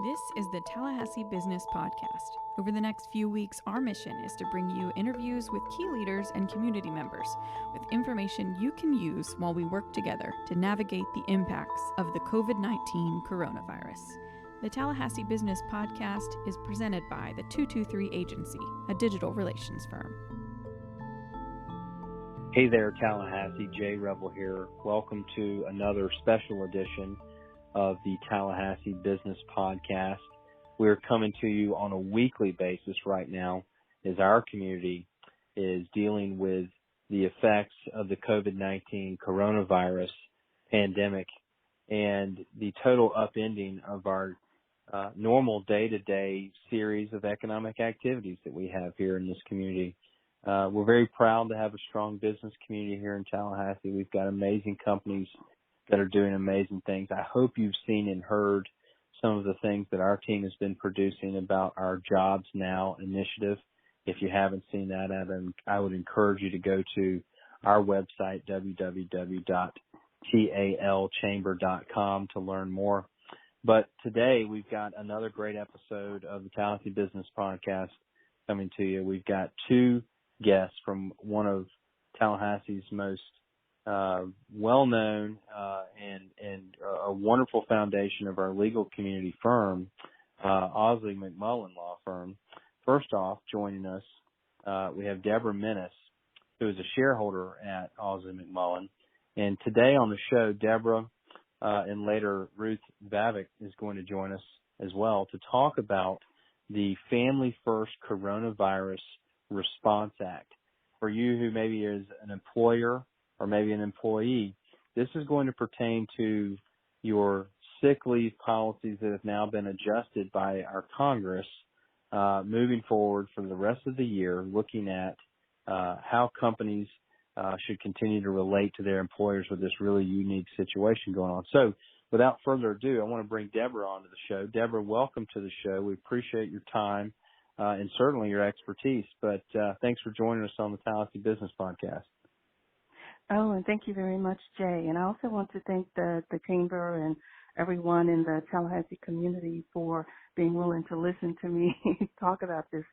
This is the Tallahassee Business Podcast. Over the next few weeks, our mission is to bring you interviews with key leaders and community members with information you can use while we work together to navigate the impacts of the COVID-19 coronavirus. The Tallahassee Business Podcast is presented by the 223 Agency, a digital relations firm. Hey there, Tallahassee. Jay Rebel here. Welcome to another special edition of the Tallahassee Business Podcast. We're coming to you on a weekly basis right now as our community is dealing with the effects of the COVID-19 coronavirus pandemic and the total upending of our normal day-to-day series of economic activities that we have here in this community. We're very proud to have a strong business community here in Tallahassee. We've got amazing companies that are doing amazing things. I hope you've seen and heard some of the things that our team has been producing about our Jobs Now initiative. If you haven't seen that, I would encourage you to go to our website, www.talchamber.com, to learn more. But today we've got another great episode of the Tallahassee Business Podcast coming to you. We've got two guests from one of Tallahassee's most well-known and a wonderful foundation of our legal community firm, Osley McMullen Law Firm. First off, joining us, we have Deborah Minnis, who is a shareholder at Osley McMullen. And today on the show, Deborah and later Ruth Bavick is going to join us as well to talk about the Family First Coronavirus Response Act. For you who maybe is an employer or maybe an employee, this is going to pertain to your sick leave policies that have now been adjusted by our Congress moving forward for the rest of the year, looking at how companies should continue to relate to their employers with this really unique situation going on. So without further ado, I want to bring Deborah onto the show. Deborah, welcome to the show. We appreciate your time and certainly your expertise, but thanks for joining us on the Tallahassee Business Podcast. Oh, and thank you very much, Jay. And I also want to thank the Chamber and everyone in the Tallahassee community for being willing to listen to me talk about this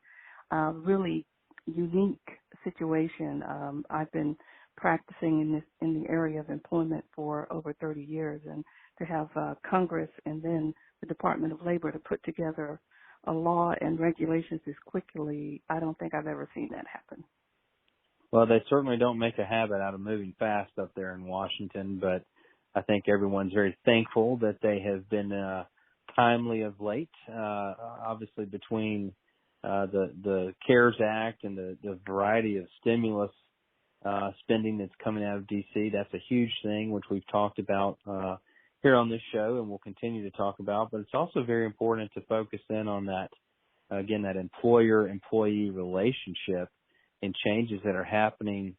really unique situation. I've been practicing in the area of employment for over 30 years, and to have Congress and then the Department of Labor to put together a law and regulations this quickly, I don't think I've ever seen that happen. Well, they certainly don't make a habit out of moving fast up there in Washington, but I think everyone's very thankful that they have been timely of late. Obviously, between the CARES Act and the variety of stimulus spending that's coming out of D.C., that's a huge thing, which we've talked about here on this show and we'll continue to talk about. But it's also very important to focus in on that, again, that employer-employee relationship and changes that are happening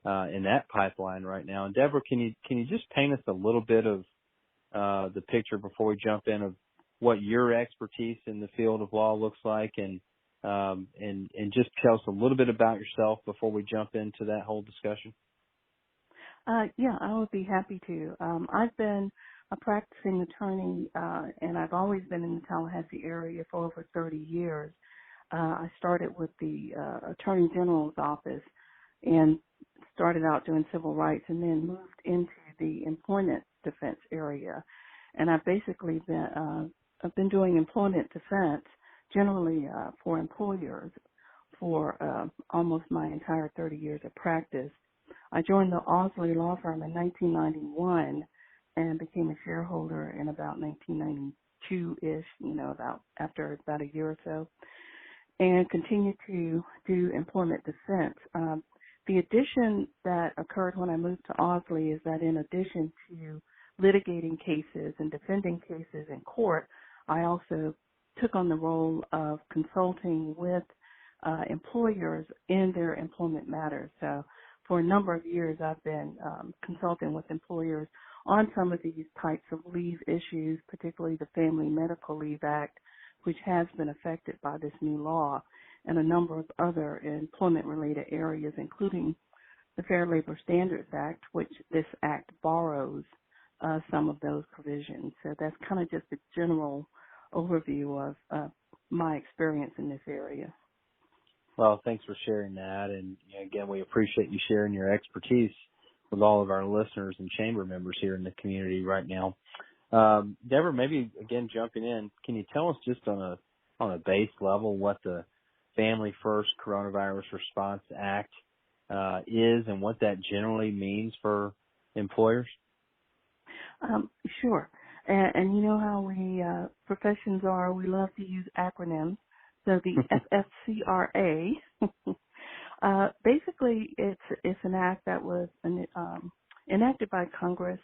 in that pipeline right now. And Deborah, can you just paint us a little bit of the picture before we jump in of what your expertise in the field of law looks like, and just tell us a little bit about yourself before we jump into that whole discussion? Yeah, I would be happy to. I've been a practicing attorney, and I've always been in the Tallahassee area for over 30 years. I started with the Attorney General's office and started out doing civil rights and then moved into the employment defense area. And I've basically been doing employment defense generally for employers for almost my entire 30 years of practice. I joined the Osley Law Firm in 1991 and became a shareholder in about 1992-ish, after about a year or so, and continue to do employment defense. The addition that occurred when I moved to Osley is that in addition to litigating cases and defending cases in court, I also took on the role of consulting with employers in their employment matters. So for a number of years, I've been consulting with employers on some of these types of leave issues, particularly the Family Medical Leave Act, which has been affected by this new law, and a number of other employment-related areas, including the Fair Labor Standards Act, which this act borrows some of those provisions. So that's kind of just a general overview of my experience in this area. Well, thanks for sharing that. And again, we appreciate you sharing your expertise with all of our listeners and chamber members here in the community right now. Deborah, maybe again jumping in, can you tell us just on a base level what the Family First Coronavirus Response Act is and what that generally means for employers? Sure. And you know how we professions are, we love to use acronyms. So the FFCRA, basically it's an act that was enacted by Congress,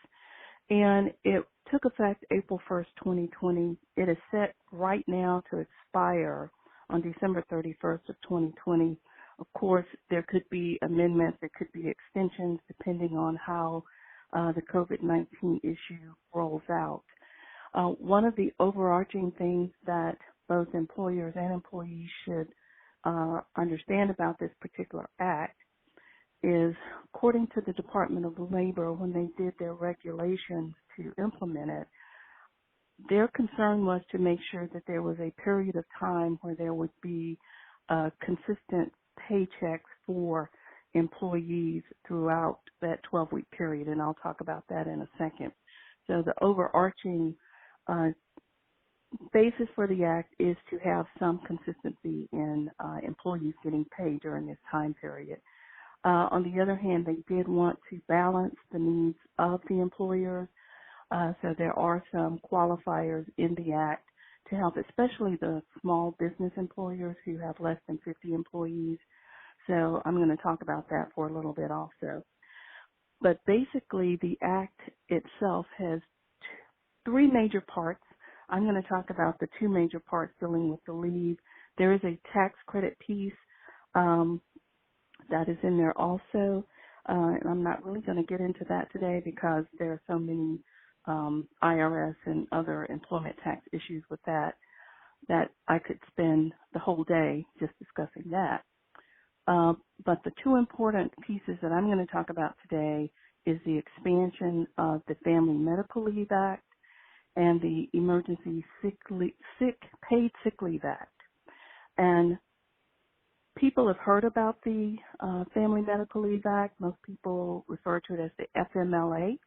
and it took effect April 1st, 2020. It is set right now to expire on December 31st of 2020. Of course, there could be amendments, there could be extensions depending on how the COVID-19 issue rolls out. One of the overarching things that both employers and employees should understand about this particular act is, according to the Department of Labor, when they did their regulations to implement it, their concern was to make sure that there was a period of time where there would be consistent paychecks for employees throughout that 12-week period, and I'll talk about that in a second. So the overarching basis for the act is to have some consistency in employees getting paid during this time period. On the other hand, they did want to balance the needs of the employers, so there are some qualifiers in the act to help, especially the small business employers who have less than 50 employees. So I'm going to talk about that for a little bit also. But basically, the act itself has three major parts. I'm going to talk about the two major parts dealing with the leave. There is a tax credit piece that is in there also, and I'm not really going to get into that today because there are so many IRS and other employment tax issues with that I could spend the whole day just discussing that. But the two important pieces that I'm going to talk about today is the expansion of the Family Medical Leave Act and the Emergency Paid Sick Leave Act. And people have heard about the Family Medical Leave Act. Most people refer to it as the FMLA.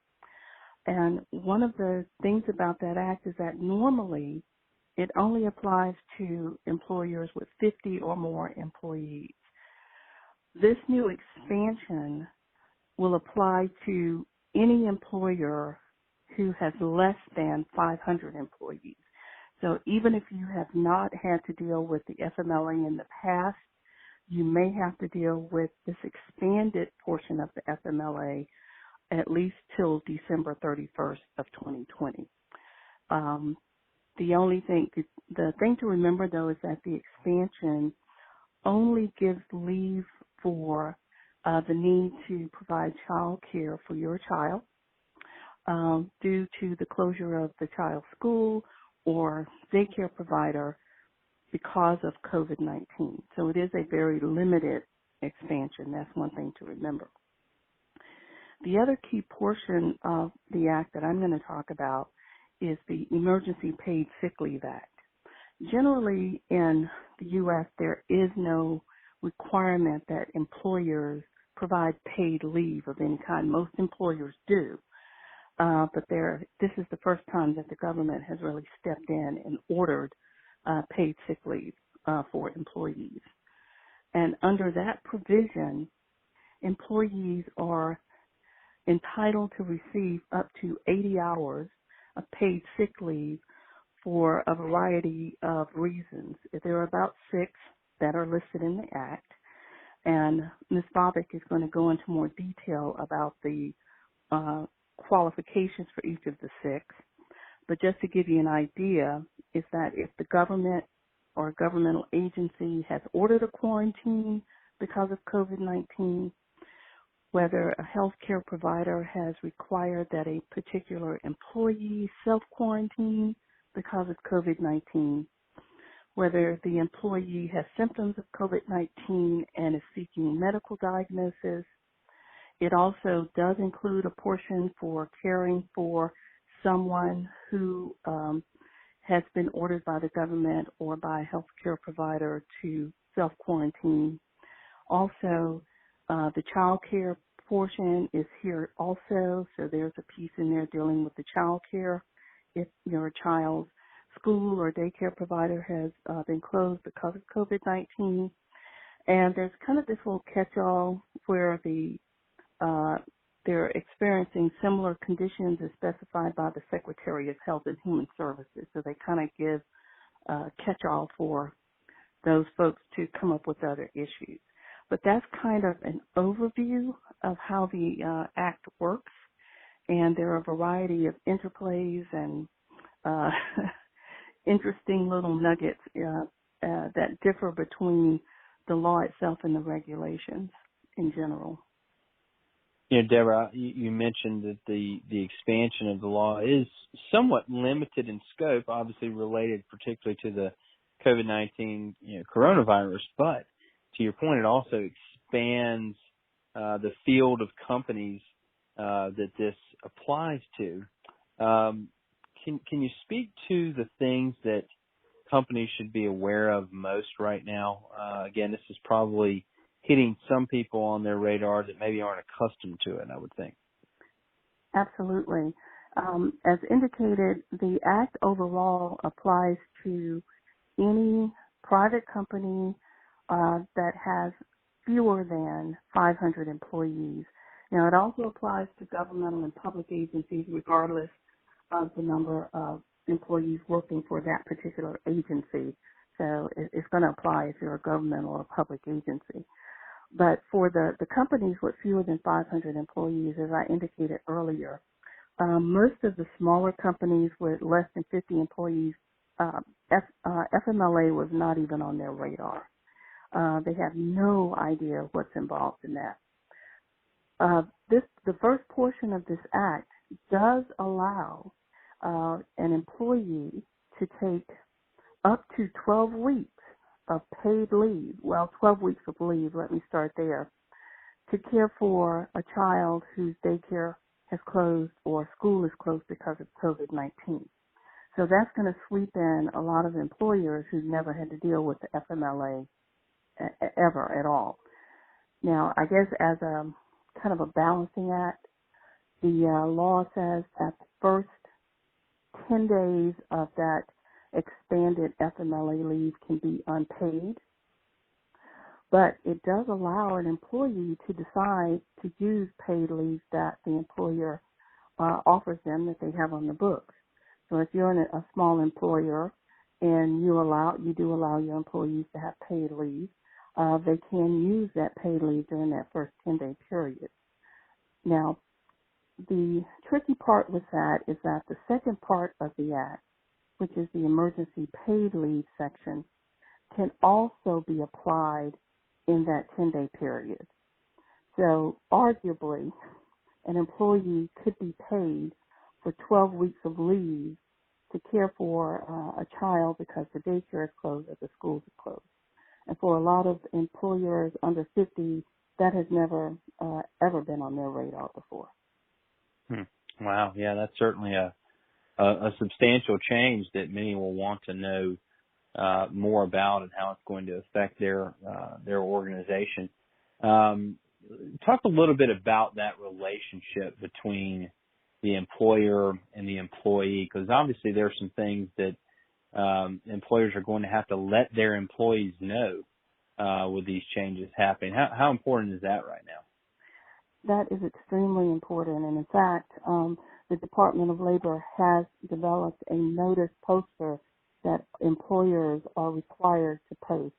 And one of the things about that act is that normally it only applies to employers with 50 or more employees. This new expansion will apply to any employer who has less than 500 employees. So even if you have not had to deal with the FMLA in the past, you may have to deal with this expanded portion of the FMLA at least till December 31st of 2020. The thing to remember though is that the expansion only gives leave for the need to provide child care for your child due to the closure of the child's school or daycare provider because of COVID-19. So it is a very limited expansion. That's one thing to remember. The other key portion of the act that I'm going to talk about is the Emergency Paid Sick Leave Act. Generally in the U.S., there is no requirement that employers provide paid leave of any kind. Most employers do. But this is the first time that the government has really stepped in and ordered paid sick leave for employees. And under that provision, employees are entitled to receive up to 80 hours of paid sick leave for a variety of reasons. There are about 6 that are listed in the Act, and Ms. Bobick is going to go into more detail about the qualifications for each of the 6. But just to give you an idea, is that if the government or a governmental agency has ordered a quarantine because of COVID-19, whether a healthcare provider has required that a particular employee self-quarantine because of COVID-19, whether the employee has symptoms of COVID-19 and is seeking medical diagnosis. It also does include a portion for caring for someone who has been ordered by the government or by a healthcare provider to self-quarantine. Also, the child care portion is here also, so there's a piece in there dealing with the child care. If your child's school or daycare provider has been closed because of COVID-19. And there's kind of this little catch-all where they're experiencing similar conditions as specified by the Secretary of Health and Human Services. So they kind of give a catch-all for those folks to come up with other issues. But that's kind of an overview of how the Act works. And there are a variety of interplays and interesting little nuggets that differ between the law itself and the regulations in general. You know, Deborah, you mentioned that the expansion of the law is somewhat limited in scope, obviously related particularly to the COVID-19 coronavirus, but to your point, it also expands the field of companies that this applies to. Can you speak to the things that companies should be aware of most right now? Again, this is probably hitting some people on their radar that maybe aren't accustomed to it, I would think. Absolutely. As indicated, the Act overall applies to any private company that has fewer than 500 employees. Now, it also applies to governmental and public agencies regardless of the number of employees working for that particular agency. So it's going to apply if you're a governmental or public agency. But for the companies with fewer than 500 employees, as I indicated earlier, most of the smaller companies with less than 50 employees, FMLA was not even on their radar. They have no idea what's involved in that. The first portion of this act does allow an employee to take up to 12 weeks of paid leave, 12 weeks of leave, let me start there, to care for a child whose daycare has closed or school is closed because of COVID-19. So that's going to sweep in a lot of employers who've never had to deal with the FMLA ever at all. Now, I guess as a kind of a balancing act, the law says that the first 10 days of that expanded FMLA leave can be unpaid, but it does allow an employee to decide to use paid leave that the employer offers them that they have on the books. So if you're a small employer and you do allow your employees to have paid leave, they can use that paid leave during that first 10-day period. Now, the tricky part with that is that the second part of the Act, which is the emergency paid leave section, can also be applied in that 10-day period. So arguably, an employee could be paid for 12 weeks of leave to care for a child because the daycare is closed or the schools are closed. And for a lot of employers under 50, that has never, ever been on their radar before. Wow. Yeah, that's certainly a substantial change that many will want to know more about and how it's going to affect their organization. Talk a little bit about that relationship between the employer and the employee, because obviously there are some things that employers are going to have to let their employees know with these changes happening. How important is that right now? That is extremely important, and in fact, the Department of Labor has developed a notice poster that employers are required to post.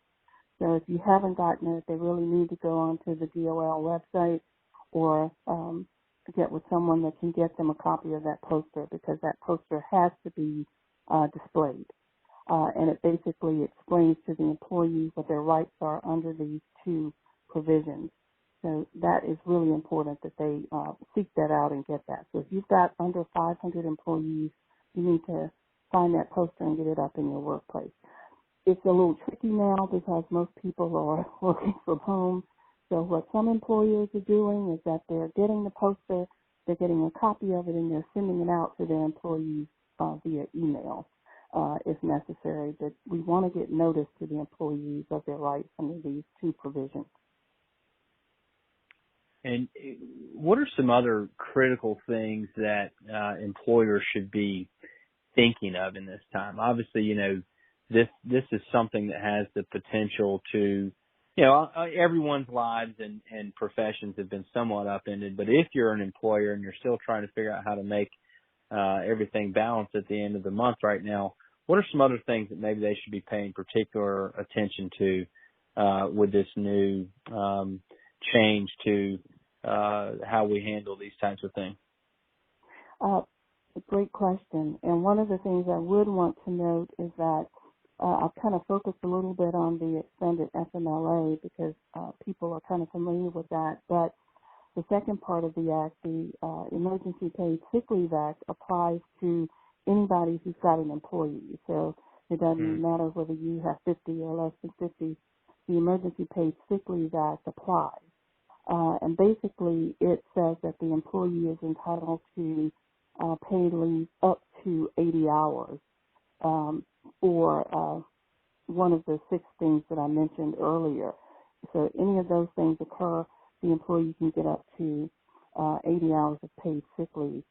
So if you haven't gotten it, they really need to go onto the DOL website or get with someone that can get them a copy of that poster, because that poster has to be displayed. And it basically explains to the employee what their rights are under these two provisions. So that is really important that they seek that out and get that. So if you've got under 500 employees, you need to find that poster and get it up in your workplace. It's a little tricky now because most people are working from home. So what some employers are doing is that they're getting the poster, they're getting a copy of it, and they're sending it out to their employees via email. if necessary. But we want to get notice to the employees of their rights under these two provisions. And what are some other critical things that employers should be thinking of in this time? Obviously, this is something that has the potential to, everyone's lives and professions have been somewhat upended. But if you're an employer and you're still trying to figure out how to make everything balance at the end of the month right now, what are some other things that maybe they should be paying particular attention to with this new change to how we handle these types of things? A great question. And one of the things I would want to note is that I've kind of focused a little bit on the extended FMLA because people are kind of familiar with that. But the second part of the Act, the Emergency Paid Sick Leave Act, applies to anybody who's got an employee. So it doesn't matter whether you have 50 or less than 50. The Emergency Paid Sick Leave Act applies. And basically it says that the employee is entitled to paid leave up to 80 hours for one of the 6 things that I mentioned earlier. So any of those things occur, the employee can get up to 80 hours of paid sick leave.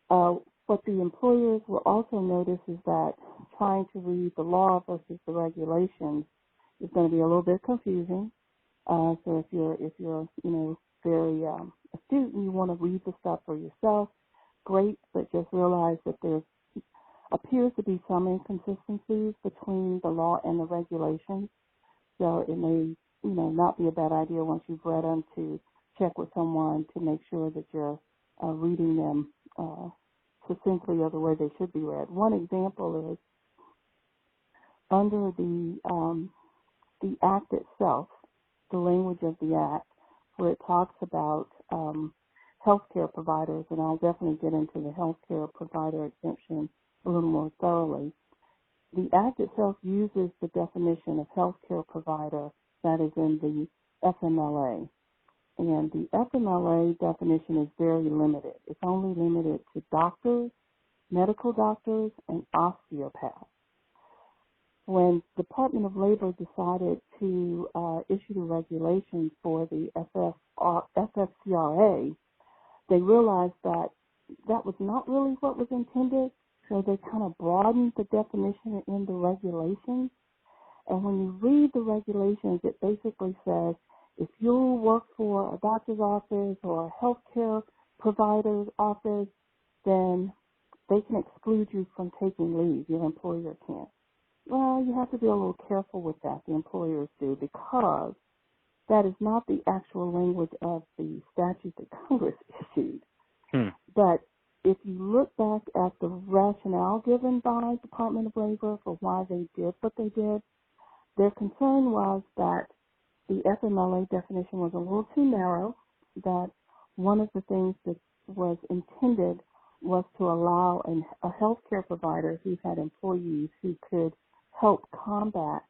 What the employers will also notice is that trying to read the law versus the regulations is going to be a little bit confusing. So if you're very astute and you want to read the stuff for yourself, great, but just realize that there appears to be some inconsistencies between the law and the regulations. So it may, not be a bad idea once you've read them to check with someone to make sure that you're reading them succinctly or the way they should be read. One example is under the Act itself, the language of the Act, where it talks about healthcare providers, and I'll definitely get into the healthcare provider exemption a little more thoroughly. The Act itself uses the definition of healthcare provider that is in the FMLA. And the FMLA definition is very limited. It's only limited to doctors, medical doctors, and osteopaths. When the Department of Labor decided to issue the regulations for the FFCRA, they realized that that was not really what was intended, so they kind of broadened the definition in the regulations. And when you read the regulations, it basically says if you work for a doctor's office or a healthcare provider's office, then they can exclude you from taking leave. Your employer can't. Well, you have to be a little careful with that, the employers do, because that is not the actual language of the statute that Congress issued. But if you look back at the rationale given by Department of Labor for why they did what they did, their concern was that the FMLA definition was a little too narrow, that one of the things that was intended was to allow a healthcare provider who had employees who could help combat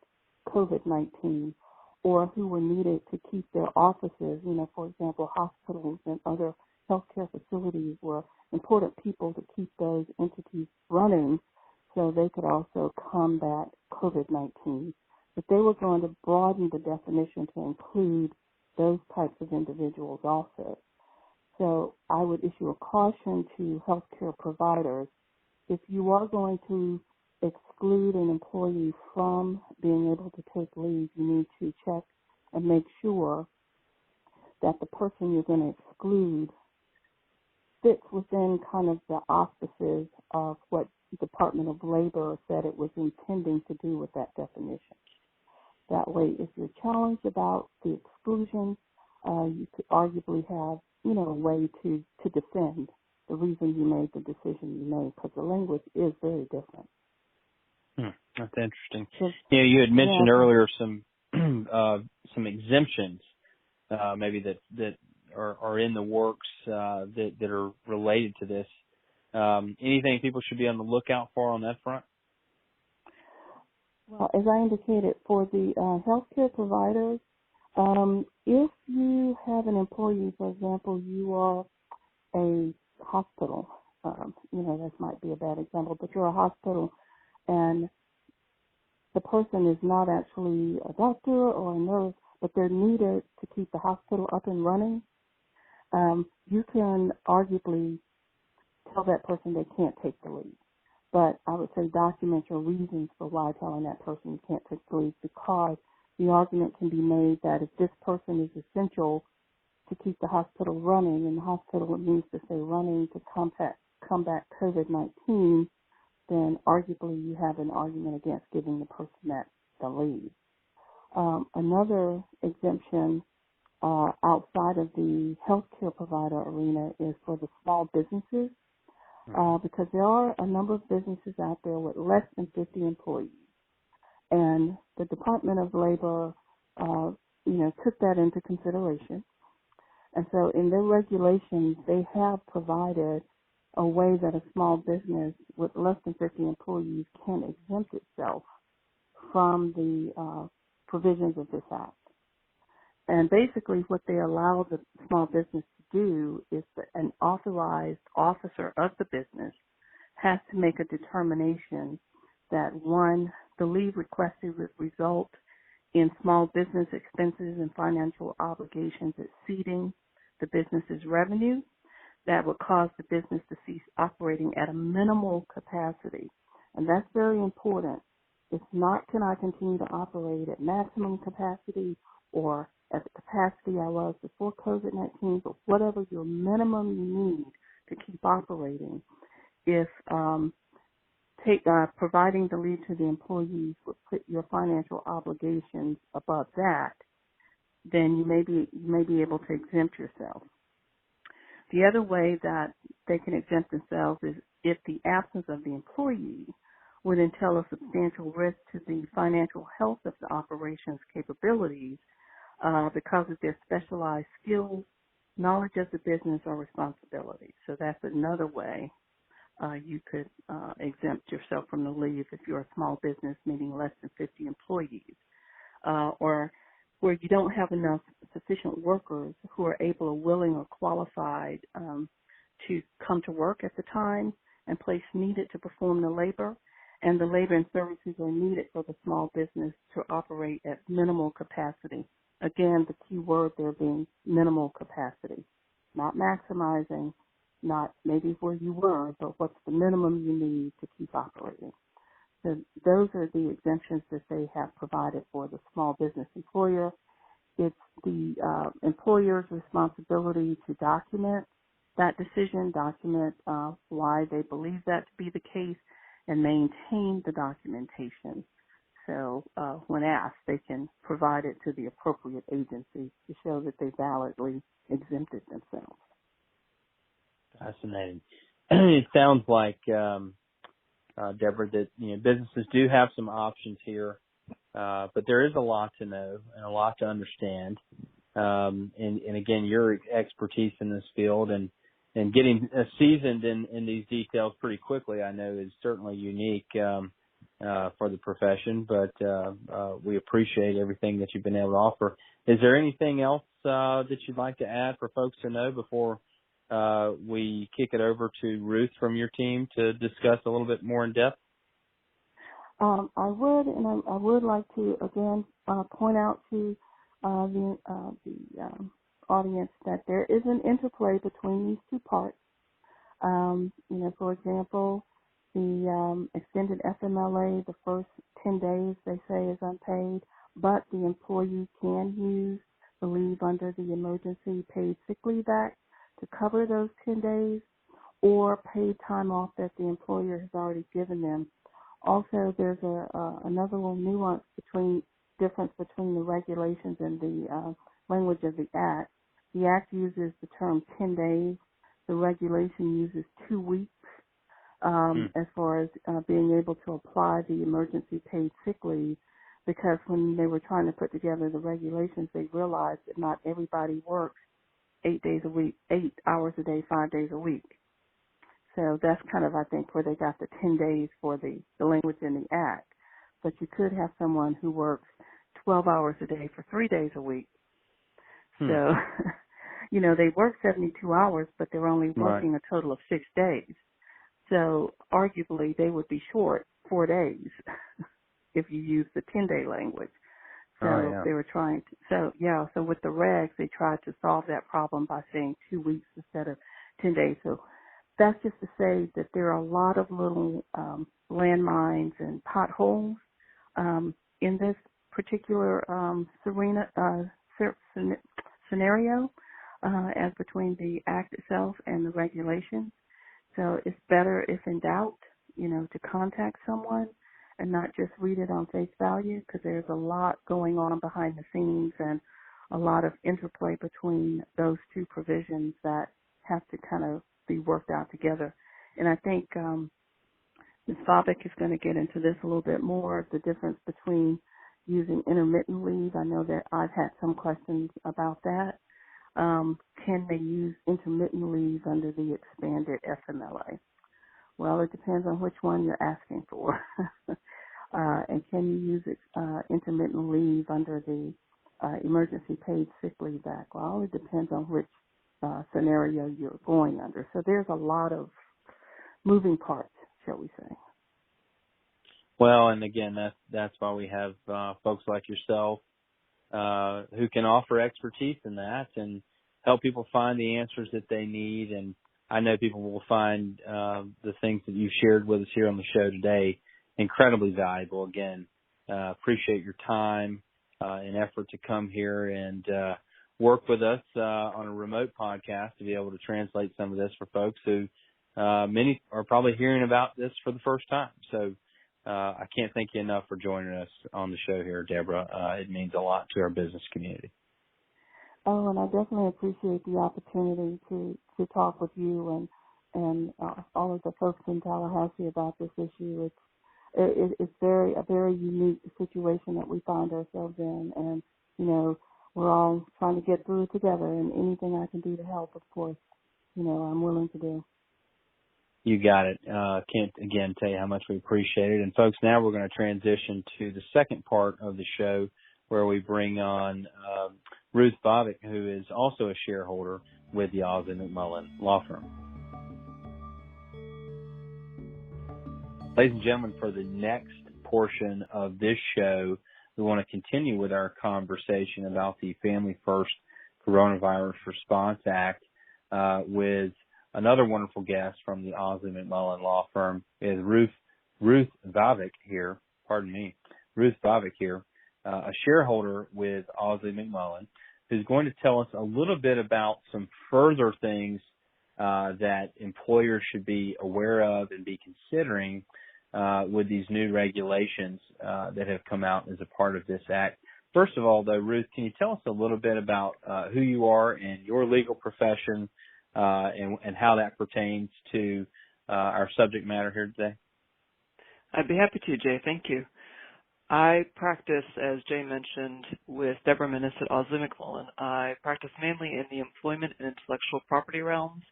COVID-19 or who were needed to keep their offices, for example, hospitals and other healthcare facilities were important people to keep those entities running so they could also combat COVID-19. But they were going to broaden the definition to include those types of individuals also. So I would issue a caution to healthcare providers. If you are going to exclude an employee from being able to take leave, you need to check and make sure that the person you're going to exclude fits within kind of the auspices of what the Department of Labor said it was intending to do with that definition. That way, if you're challenged about the exclusion, you could arguably have, a way to defend the reason you made the decision you made, because the language is very different. That's interesting. You had mentioned earlier some exemptions, maybe that are in the works that are related to this. Anything people should be on the lookout for on that front? Well, as I indicated, for the healthcare providers, if you have an employee, for example, you are a hospital, this might be a bad example, but you're a hospital and the person is not actually a doctor or a nurse, but they're needed to keep the hospital up and running, you can arguably tell that person they can't take the leave. But I would say document your reasons for why telling that person you can't take the leave, because the argument can be made that if this person is essential to keep the hospital running, and the hospital needs to stay running to combat COVID-19, then arguably you have an argument against giving the person the leave. Another exemption outside of the healthcare provider arena is for the small businesses, because there are a number of businesses out there with less than 50 employees. And the Department of Labor, took that into consideration. And so in their regulations, they have provided a way that a small business with less than 50 employees can exempt itself from the provisions of this act. And basically what they allow the small business to do is that an authorized officer of the business has to make a determination that, one, the leave requested would result in small business expenses and financial obligations exceeding the business's revenue that would cause the business to cease operating at a minimal capacity. And that's very important. It's not, can I continue to operate at maximum capacity or at the capacity I was before COVID-19, but whatever your minimum you need to keep operating. If providing the leave to the employees would put your financial obligations above that, then you may be able to exempt yourself. The other way that they can exempt themselves is if the absence of the employee would entail a substantial risk to the financial health of the operations capabilities because of their specialized skills, knowledge of the business, or responsibilities. So that's another way you could exempt yourself from the leave if you're a small business, meaning less than 50 employees, or where you don't have enough sufficient workers who are able or willing or qualified to come to work at the time and place needed to perform the labor, and the labor and services are needed for the small business to operate at minimal capacity. Again, the key word there being minimal capacity, not maximizing, not maybe where you were, but what's the minimum you need to keep operating. So those are the exemptions that they have provided for the small business employer. It's the employer's responsibility to document that decision, document why they believe that to be the case, and maintain the documentation. So when asked, they can provide it to the appropriate agency to show that they validly exempted themselves. Fascinating. It sounds like, Deborah, that businesses do have some options here, but there is a lot to know and a lot to understand. And again, your expertise in this field and getting seasoned in these details pretty quickly, I know, is certainly unique for the profession. But we appreciate everything that you've been able to offer. Is there anything else that you'd like to add for folks to know before we kick it over to Ruth from your team to discuss a little bit more in depth? I would like to again point out to the audience that there is an interplay between these two parts. For example, the extended FMLA, the first 10 days they say is unpaid, but the employee can use the leave under the Emergency Paid Sick Leave Act to cover those 10 days, or paid time off that the employer has already given them. Also, there's another little nuance difference between the regulations and the language of the Act. The Act uses the term 10 days. The regulation uses 2 weeks as far as being able to apply the emergency paid sick leave, because when they were trying to put together the regulations, they realized that not everybody works 8 days a week, 8 hours a day, 5 days a week. So that's kind of, I think, where they got the 10 days for the language in the Act. But you could have someone who works 12 hours a day for 3 days a week. So, they work 72 hours, but they're only working a total of 6 days. So arguably they would be short 4 days if you use the 10-day language. So Oh, yeah. they were trying to, so with the regs, they tried to solve that problem by saying 2 weeks instead of 10 days. So that's just to say that there are a lot of little landmines and potholes in this particular scenario as between the act itself and the regulations. So it's better, if in doubt, to contact someone and not just read it on face value, because there's a lot going on behind the scenes and a lot of interplay between those two provisions that have to kind of be worked out together. And I think Ms. Bobick is going to get into this a little bit more, the difference between using intermittent leave. I know that I've had some questions about that. Can they use intermittent leave under the expanded FMLA? Well, it depends on which one you're asking for. And can you use intermittent leave under the Emergency Paid Sick Leave Act? Well, it depends on which scenario you're going under. So there's a lot of moving parts, shall we say. Well, and again, that's why we have folks like yourself who can offer expertise in that and help people find the answers that they need. And I know people will find the things that you've shared with us here on the show today incredibly valuable. Again, appreciate your time and effort to come here and work with us on a remote podcast to be able to translate some of this for folks who many are probably hearing about this for the first time. So I can't thank you enough for joining us on the show here, Deborah. It means a lot to our business community. Oh, and I definitely appreciate the opportunity to talk with you and all of the folks in Tallahassee about this issue. It's a very unique situation that we find ourselves in, and we're all trying to get through it together. And anything I can do to help, of course, I'm willing to do. You got it. Can't again tell you how much we appreciate it. And folks, now we're going to transition to the second part of the show where we bring on Ruth Bobick, who is also a shareholder with the Osley McMullen Law Firm. Ladies and gentlemen, for the next portion of this show, we want to continue with our conversation about the Family First Coronavirus Response Act with another wonderful guest from the Osley McMullen Law Firm, is Ruth Bobick here. Ruth Bobick here, a shareholder with Osley McMullen, who's going to tell us a little bit about some further things that employers should be aware of and be considering with these new regulations that have come out as a part of this act. First of all, though, Ruth, can you tell us a little bit about who you are and your legal profession and how that pertains to our subject matter here today? I'd be happy to, Jay. Thank you. I practice, as Jay mentioned, with Deborah Minnis at Osley McMullen. I practice mainly in the employment and intellectual property realms,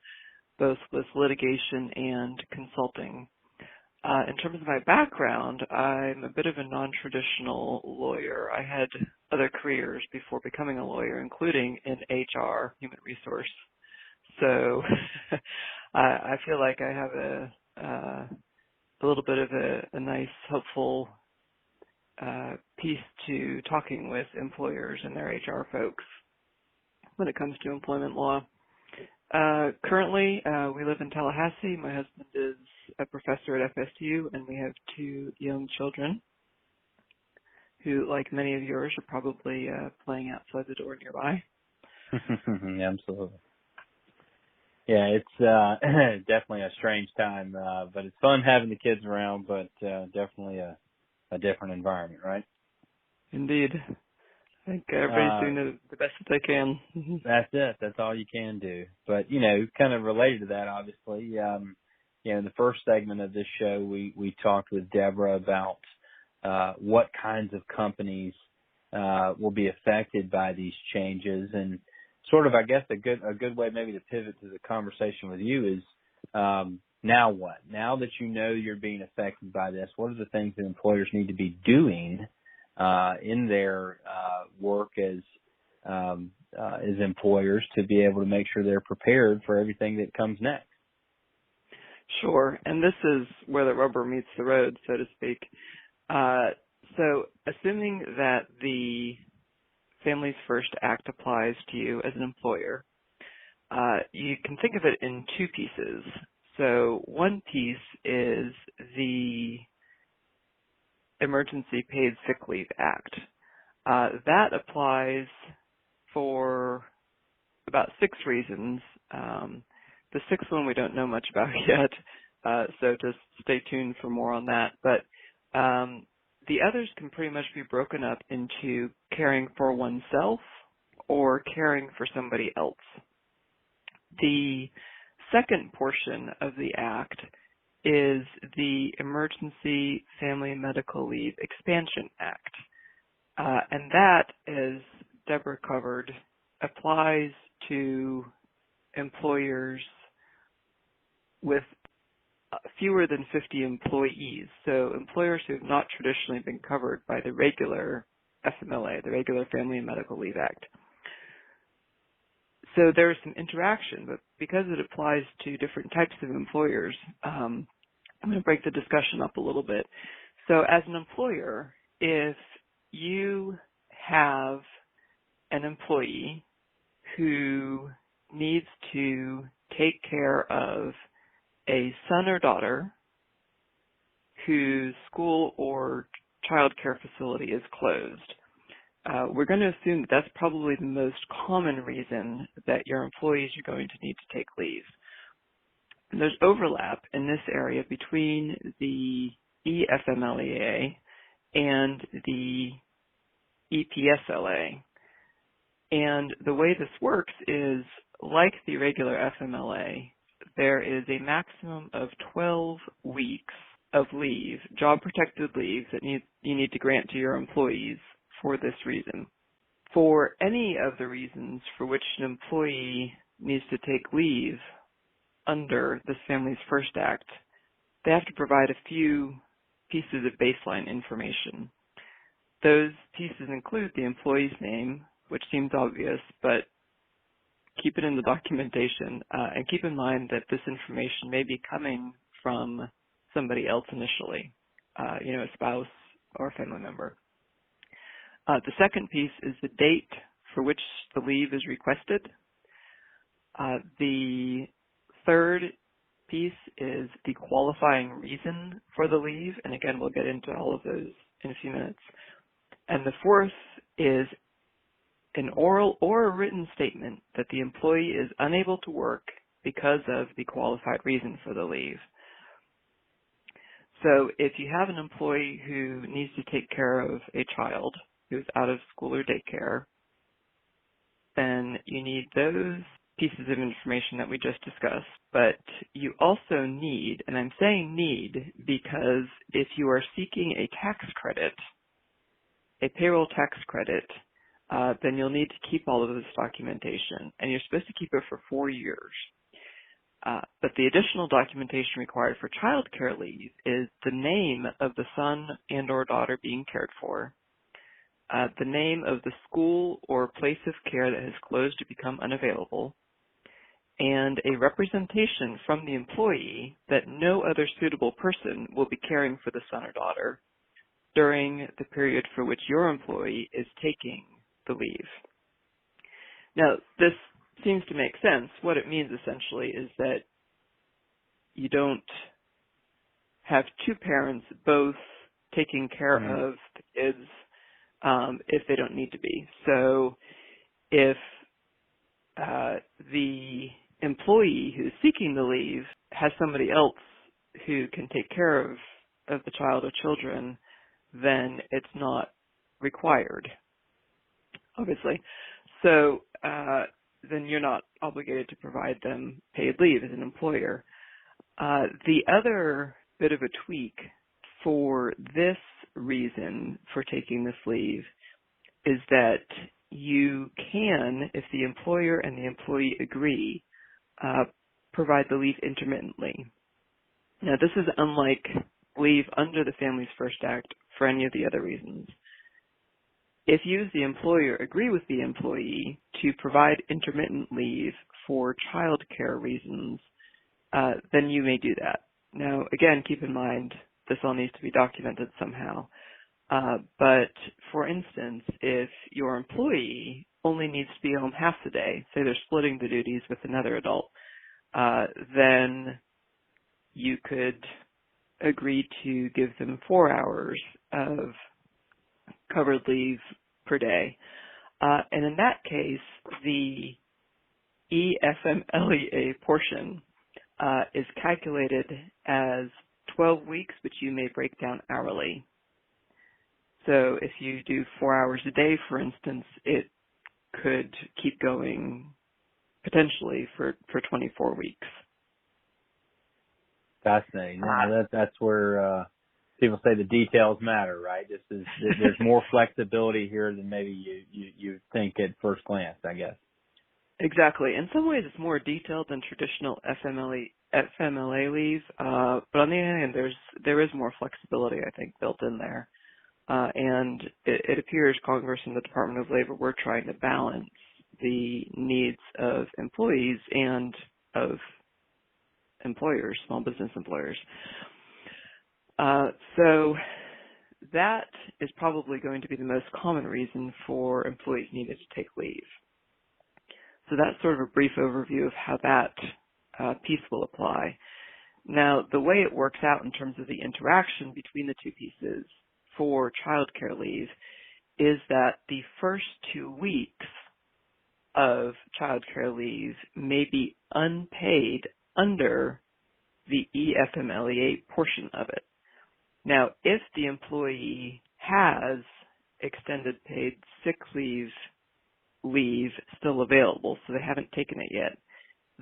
both with litigation and consulting. In terms of my background, I'm a bit of a non-traditional lawyer. I had other careers before becoming a lawyer, including in HR, human resource. So I feel like I have a little bit of a nice, hopeful piece to talking with employers and their HR folks when it comes to employment law. Currently, we live in Tallahassee. My husband is a professor at FSU, and we have 2 young children who, like many of yours, are probably playing outside the door nearby. Absolutely. Yeah, it's definitely a strange time, but it's fun having the kids around, but definitely a different environment, right? Indeed. I think everybody's doing the best that they can. That's it. That's all you can do. But, kind of related to that, obviously, in the first segment of this show, we talked with Deborah about what kinds of companies will be affected by these changes. And sort of, I guess, a good way maybe to pivot to the conversation with you is now what? Now that you know you're being affected by this, what are the things that employers need to be doing in their work as employers to be able to make sure they're prepared for everything that comes next? Sure. And this is where the rubber meets the road, so to speak. So assuming that the Families First Act applies to you as an employer, you can think of it in two pieces. So one piece is the Emergency Paid Sick Leave Act. That applies for about 6 reasons. The sixth one we don't know much about yet, so just stay tuned for more on that. But the others can pretty much be broken up into caring for oneself or caring for somebody else. The second portion of the Act is the Emergency Family and Medical Leave Expansion Act. And that, as Deborah covered, applies to employers with fewer than 50 employees, so employers who have not traditionally been covered by the regular FMLA, the regular Family and Medical Leave Act. So there is some interaction, but because it applies to different types of employers, I'm going to break the discussion up a little bit. So as an employer, if you have an employee who needs to take care of a son or daughter whose school or child care facility is closed, we're going to assume that that's probably the most common reason that your employees are going to need to take leave. And there's overlap in this area between the EFMLEA and the EPSLA. And the way this works is, like the regular FMLA, there is a maximum of 12 weeks of leave, job-protected leave, that you need to grant to your employees for this reason. For any of the reasons for which an employee needs to take leave under this Families First Act, they have to provide a few pieces of baseline information. Those pieces include the employee's name, which seems obvious, but keep it in the documentation, and keep in mind that this information may be coming from somebody else initially, a spouse or a family member. The second piece is the date for which the leave is requested. The third piece is the qualifying reason for the leave, and again, we'll get into all of those in a few minutes. And the fourth is an oral or a written statement that the employee is unable to work because of the qualified reason for the leave. So if you have an employee who needs to take care of a child who's out of school or daycare, then you need those pieces of information that we just discussed. But you also need, and I'm saying need because if you are seeking a tax credit, a payroll tax credit, then you'll need to keep all of this documentation, and you're supposed to keep it for 4 years. But the additional documentation required for child care leave is the name of the son and or daughter being cared for, the name of the school or place of care that has closed to become unavailable, and a representation from the employee that no other suitable person will be caring for the son or daughter during the period for which your employee is taking the leave. Now, this seems to make sense. What it means essentially is that you don't have two parents both taking care of the kids if they don't need to be. So if the employee who's seeking the leave has somebody else who can take care of the child or children, then it's not required, obviously. So then you're not obligated to provide them paid leave as an employer. The other bit of a tweak for this reason for taking this leave is that you can, if the employer and the employee agree, provide the leave intermittently. Now, this is unlike leave under the Families First Act for any of the other reasons. If you as the employer agree with the employee to provide intermittent leave for child care reasons, then you may do that. Now, again, keep in mind, this all needs to be documented somehow. But for instance, if your employee only needs to be home half the day, say they're splitting the duties with another adult, then you could agree to give them 4 hours of covered leave per day. And in that case, the EFMLEA portion is calculated as 12 weeks, which you may break down hourly. So if you do 4 hours a day, for instance, it could keep going potentially for 24 weeks. Fascinating. Now, that's where people say the details matter, right? There's more flexibility here than maybe you think at first glance, I guess. Exactly. In some ways, it's more detailed than traditional FMLA leave, but on the other hand, there is more flexibility, I think, built in there. And it appears Congress and the Department of Labor were trying to balance the needs of employees and of employers, small business employers. So that is probably going to be the most common reason for employees needed to take leave. So that's sort of a brief overview of how that piece will apply. Now, the way it works out in terms of the interaction between the two pieces for childcare leave is that the first 2 weeks of childcare leave may be unpaid under the EFMLEA portion of it. Now, if the employee has extended paid sick leave still available, so they haven't taken it yet,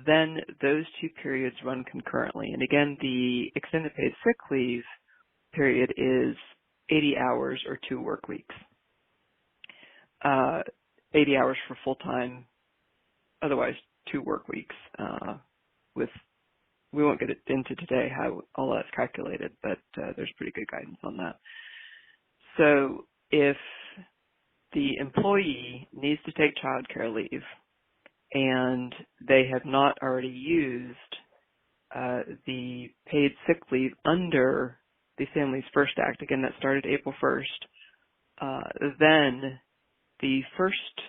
then those two periods run concurrently. And again, the extended paid sick leave period is 80 hours or 2 work weeks. 80 hours for full-time, otherwise 2 work weeks. We won't get into today how all that's calculated, but there's pretty good guidance on that. So if the employee needs to take childcare leave and they have not already used the paid sick leave under the Families First Act, again, that started April 1st, then the first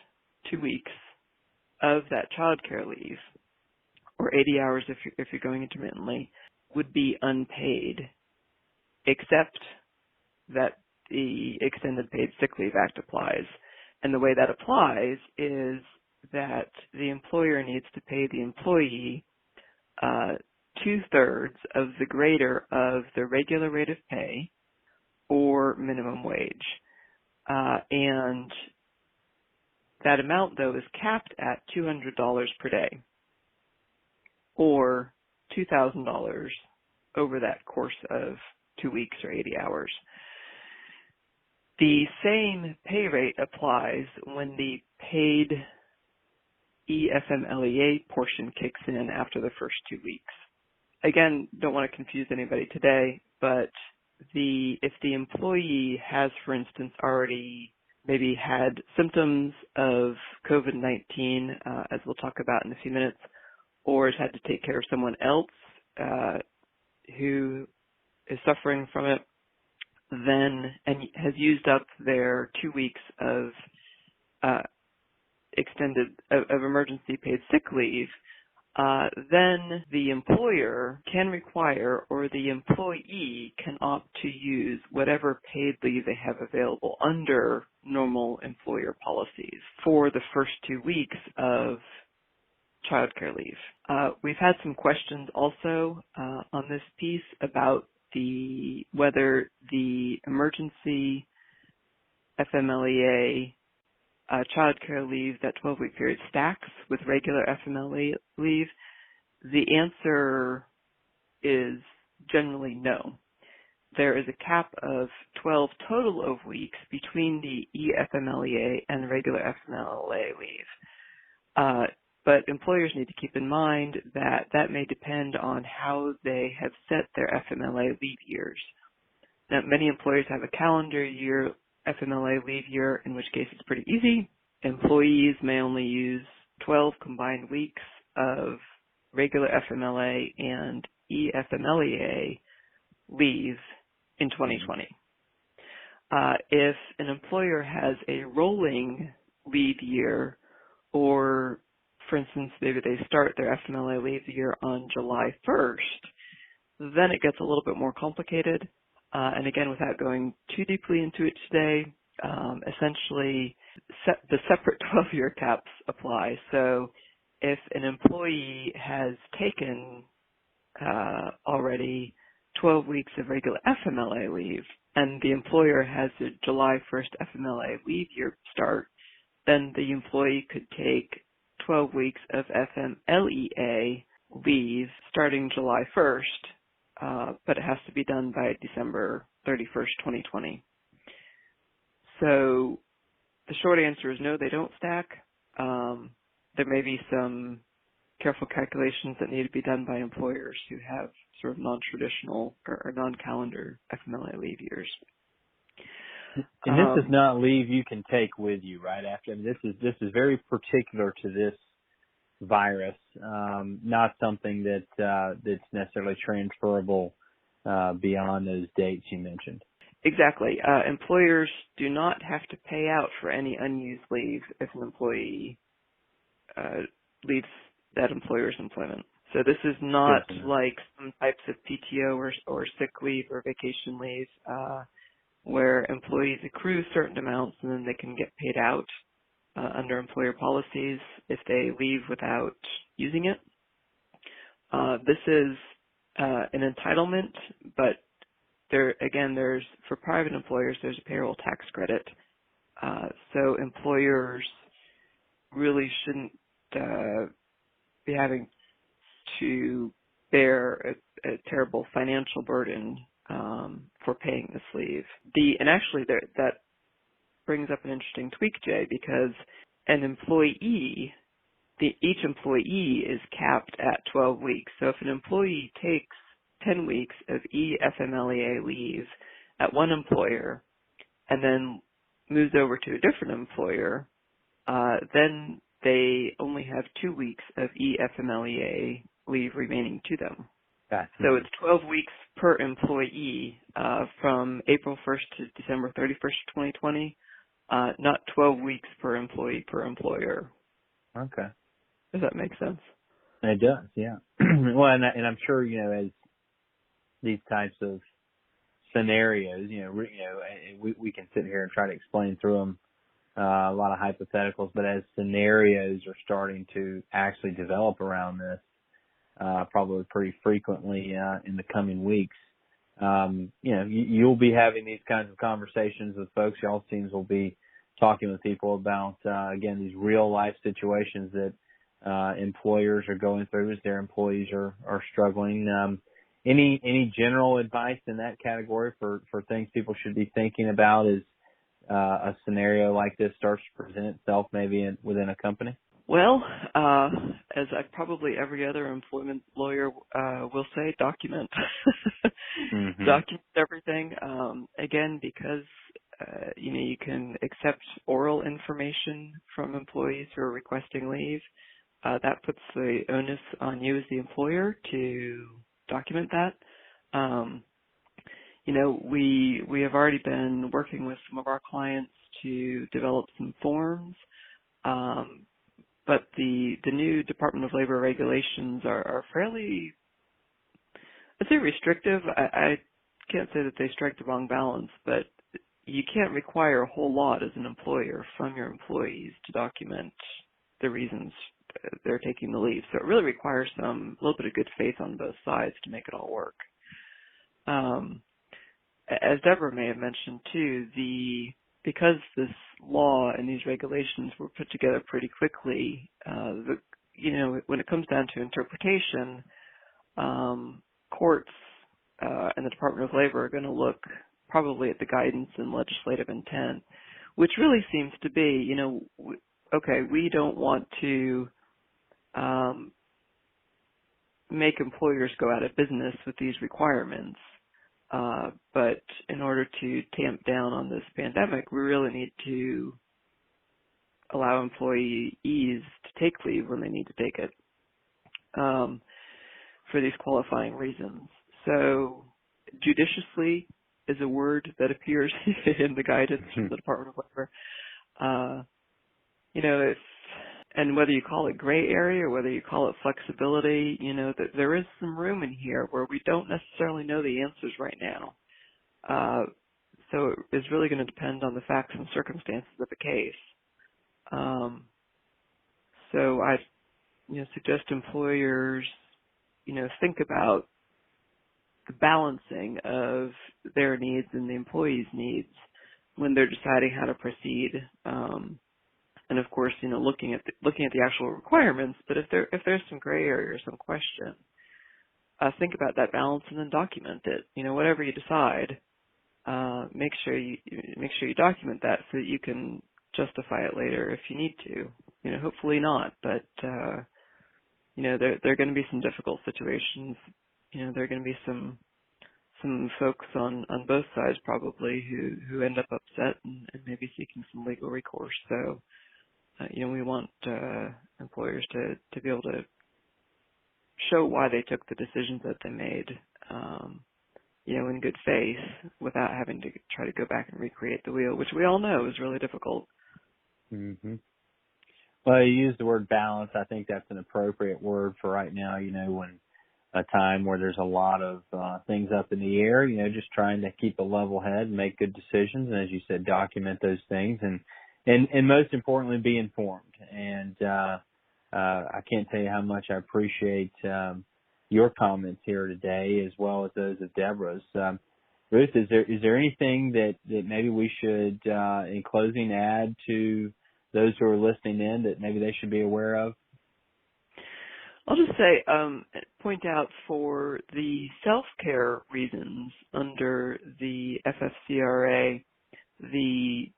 2 weeks of that childcare leave, or 80 hours if you're going intermittently, would be unpaid, except that the Extended Paid Sick Leave Act applies. And the way that applies is that the employer needs to pay the employee 2/3 of the greater of the regular rate of pay or minimum wage. And that amount, though, is capped at $200 per day, or $2,000 over that course of 2 weeks or 80 hours. The same pay rate applies when the paid EFMLEA portion kicks in after the first 2 weeks. Again, don't want to confuse anybody today, but if the employee has, for instance, already maybe had symptoms of COVID-19, as we'll talk about in a few minutes, or has had to take care of someone else who is suffering from it, then and has used up their 2 weeks of emergency paid sick leave, then the employer can require, or the employee can opt to use whatever paid leave they have available under normal employer policies for the first 2 weeks of childcare leave. We've had some questions also on this piece about whether the emergency FMLEA childcare leave, that 12-week period, stacks with regular FMLA leave. The answer is generally no. There is a cap of 12 total of weeks between the EFMLEA and regular FMLA leave. But employers need to keep in mind that that may depend on how they have set their FMLA leave years. Now, many employers have a calendar year FMLA leave year, in which case it's pretty easy. Employees may only use 12 combined weeks of regular FMLA and EFMLEA leave in 2020. If an employer has a rolling leave year, or for instance, maybe they start their FMLA leave year on July 1st, then it gets a little bit more complicated. And again, without going too deeply into it today, essentially the separate 12-year caps apply. So if an employee has taken already 12 weeks of regular FMLA leave, and the employer has a July 1st FMLA leave year start, then the employee could take 12 weeks of FMLEA leave starting July 1st, but it has to be done by December 31st, 2020. So the short answer is no, they don't stack. There may be some careful calculations that need to be done by employers who have sort of non-traditional or non-calendar FMLA leave years. And this is not leave you can take with you, right? After, I mean, this is very particular to this virus, not something that's necessarily transferable beyond those dates you mentioned. Exactly. Employers do not have to pay out for any unused leave if an employee leaves that employer's employment. So this is not like some types of PTO or sick leave or vacation leave where employees accrue certain amounts and then they can get paid out under employer policies if they leave without using it. This is an entitlement, but there's for private employers, there's a payroll tax credit. So employers really shouldn't be having to bear a terrible financial burden for paying this leave. That brings up an interesting tweak, Jay, because an employee, each employee is capped at 12 weeks. So if an employee takes 10 weeks of EFMLEA leave at one employer and then moves over to a different employer, then they only have 2 weeks of EFMLEA leave remaining to them. So it's 12 weeks per employee from April 1st to December 31st, 2020, not 12 weeks per employee per employer. Okay. Does that make sense? It does, yeah. Well, and I'm sure, as these types of scenarios, we can sit here and try to explain through them, a lot of hypotheticals, but as scenarios are starting to actually develop around this, probably pretty frequently in the coming weeks, you'll be having these kinds of conversations with folks. Y'all's teams will be talking with people about, again, these real life situations that employers are going through as their employees are struggling. Any general advice in that category for things people should be thinking about as a scenario like this starts to present itself maybe within a company? Well, as probably every other employment lawyer will say, document. Mm-hmm. Document everything. Again, because you can accept oral information from employees who are requesting leave. That puts the onus on you as the employer to document that. We have already been working with some of our clients to develop some forms. But the new Department of Labor regulations are fairly, I'd say, restrictive. I can't say that they strike the wrong balance, but you can't require a whole lot as an employer from your employees to document the reasons they're taking the leave. So it really requires a little bit of good faith on both sides to make it all work. As Deborah may have mentioned too, because this law and these regulations were put together pretty quickly, when it comes down to interpretation, courts and the Department of Labor are going to look probably at the guidance and legislative intent, which really seems to be, we don't want to make employers go out of business with these requirements. But in order to tamp down on this pandemic, we really need to allow employees to take leave when they need to take it. for these qualifying reasons. So judiciously is a word that appears in the guidance from the Department of Labor. And whether you call it gray area or whether you call it flexibility, that there is some room in here where we don't necessarily know the answers right now. So it's really going to depend on the facts and circumstances of the case. So I, suggest employers, think about the balancing of their needs and the employees' needs when they're deciding how to proceed. And of course, looking at the actual requirements. But if there's some gray area or some question, think about that balance and then document it. Whatever you decide, make sure you document that so that you can justify it later if you need to. Hopefully not, but there are going to be some difficult situations. There are going to be some folks on both sides probably who end up upset and maybe seeking some legal recourse. So, we want employers to be able to show why they took the decisions that they made, in good faith without having to try to go back and recreate the wheel, which we all know is really difficult. Mm-hmm. Well, you used the word balance. I think that's an appropriate word for right now, when a time where there's a lot of things up in the air, just trying to keep a level head and make good decisions. And as you said, document those things and most importantly, be informed. And I can't tell you how much I appreciate your comments here today, as well as those of Deborah's. Ruth, is there anything that maybe we should, in closing, add to those who are listening in that maybe they should be aware of? I'll just say, point out for the self-care reasons under the FFCRA, the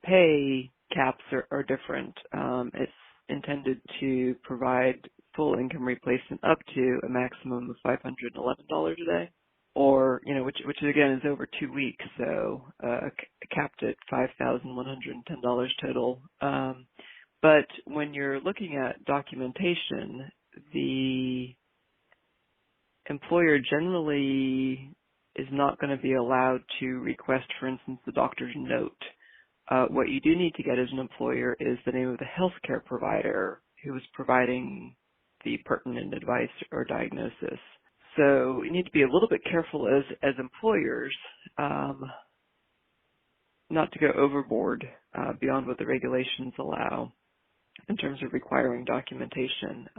pay caps are different. It's intended to provide full income replacement up to a maximum of $511 a day, or which again is over 2 weeks, so capped at $5,110 total. But when you're looking at documentation, the employer generally is not going to be allowed to request, for instance, the doctor's note. What you do need to get as an employer is the name of the healthcare provider who is providing the pertinent advice or diagnosis. So you need to be a little bit careful as employers not to go overboard beyond what the regulations allow in terms of requiring documentation.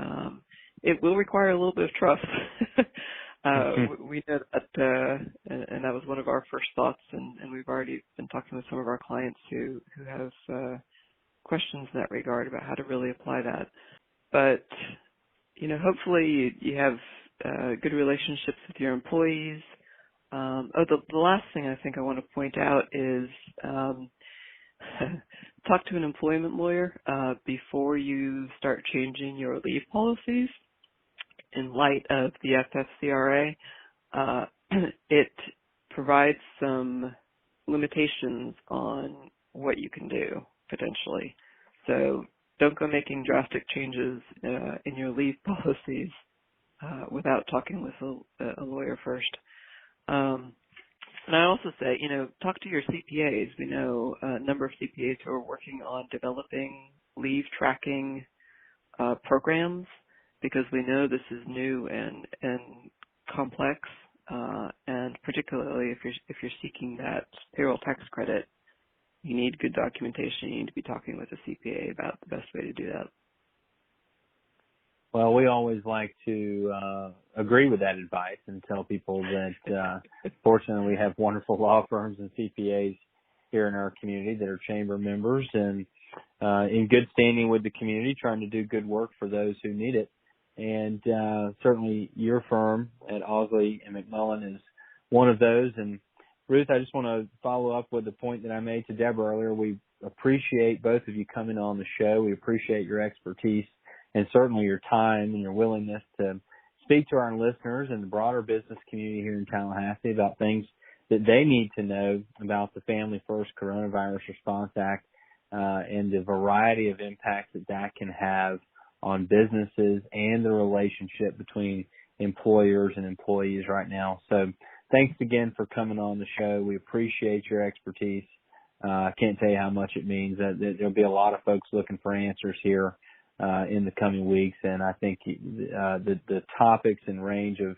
It will require a little bit of trust. We know that, and that was one of our first thoughts, and we've already been talking with some of our clients who have questions in that regard about how to really apply that. But, hopefully you have good relationships with your employees. The last thing I think I want to point out is talk to an employment lawyer before you start changing your leave policies. In light of the FFCRA, it provides some limitations on what you can do, potentially. So don't go making drastic changes in your leave policies without talking with a lawyer first. And I also say, talk to your CPAs. We know a number of CPAs who are working on developing leave tracking programs, because we know this is new and complex, and particularly if you're seeking that payroll tax credit, you need good documentation. You need to be talking with a CPA about the best way to do that. Well, we always like to agree with that advice and tell people that fortunately we have wonderful law firms and CPAs here in our community that are chamber members and in good standing with the community, trying to do good work for those who need it. And certainly your firm at Ausley and McMullen is one of those. And Ruth, I just want to follow up with the point that I made to Deborah earlier. We appreciate both of you coming on the show. We appreciate your expertise and certainly your time and your willingness to speak to our listeners and the broader business community here in Tallahassee about things that they need to know about the Family First Coronavirus Response Act and the variety of impacts that can have on businesses and the relationship between employers and employees right now. So thanks again for coming on the show. We appreciate your expertise. I can't tell you how much it means. There'll be a lot of folks looking for answers here in the coming weeks, and I think the topics and range of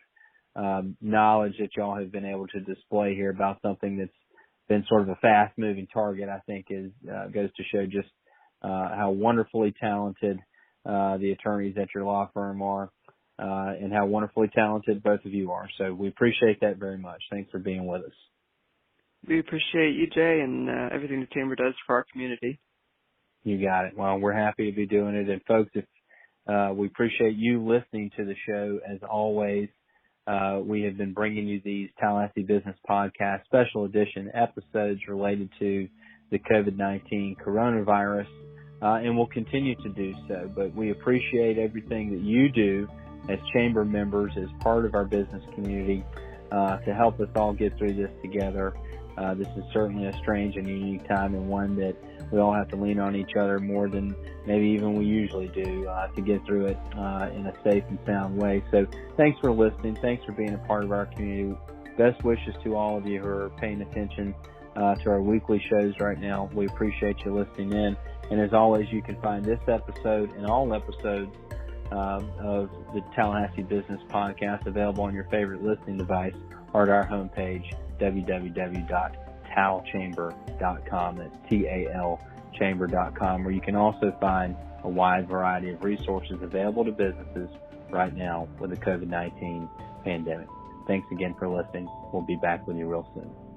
knowledge that y'all have been able to display here about something that's been sort of a fast-moving target, I think goes to show just how wonderfully talented the attorneys at your law firm are, and how wonderfully talented both of you are. So we appreciate that very much. Thanks for being with us. We appreciate you, Jay, and everything the Chamber does for our community. You got it. Well, we're happy to be doing it. And folks, if we appreciate you listening to the show as always. We have been bringing you these Tallahassee Business Podcast special edition episodes related to the COVID-19 coronavirus, and we'll continue to do so. But we appreciate everything that you do as Chamber members, as part of our business community, to help us all get through this together. This is certainly a strange and unique time, and one that we all have to lean on each other more than maybe even we usually do to get through it in a safe and sound way. So thanks for listening. Thanks for being a part of our community. Best wishes to all of you who are paying attention to our weekly shows right now. We appreciate you listening in. And as always, you can find this episode and all episodes of the Tallahassee Business Podcast available on your favorite listening device or at our homepage, www.talchamber.com. That's TAL chamber.com, where you can also find a wide variety of resources available to businesses right now with the COVID-19 pandemic. Thanks again for listening. We'll be back with you real soon.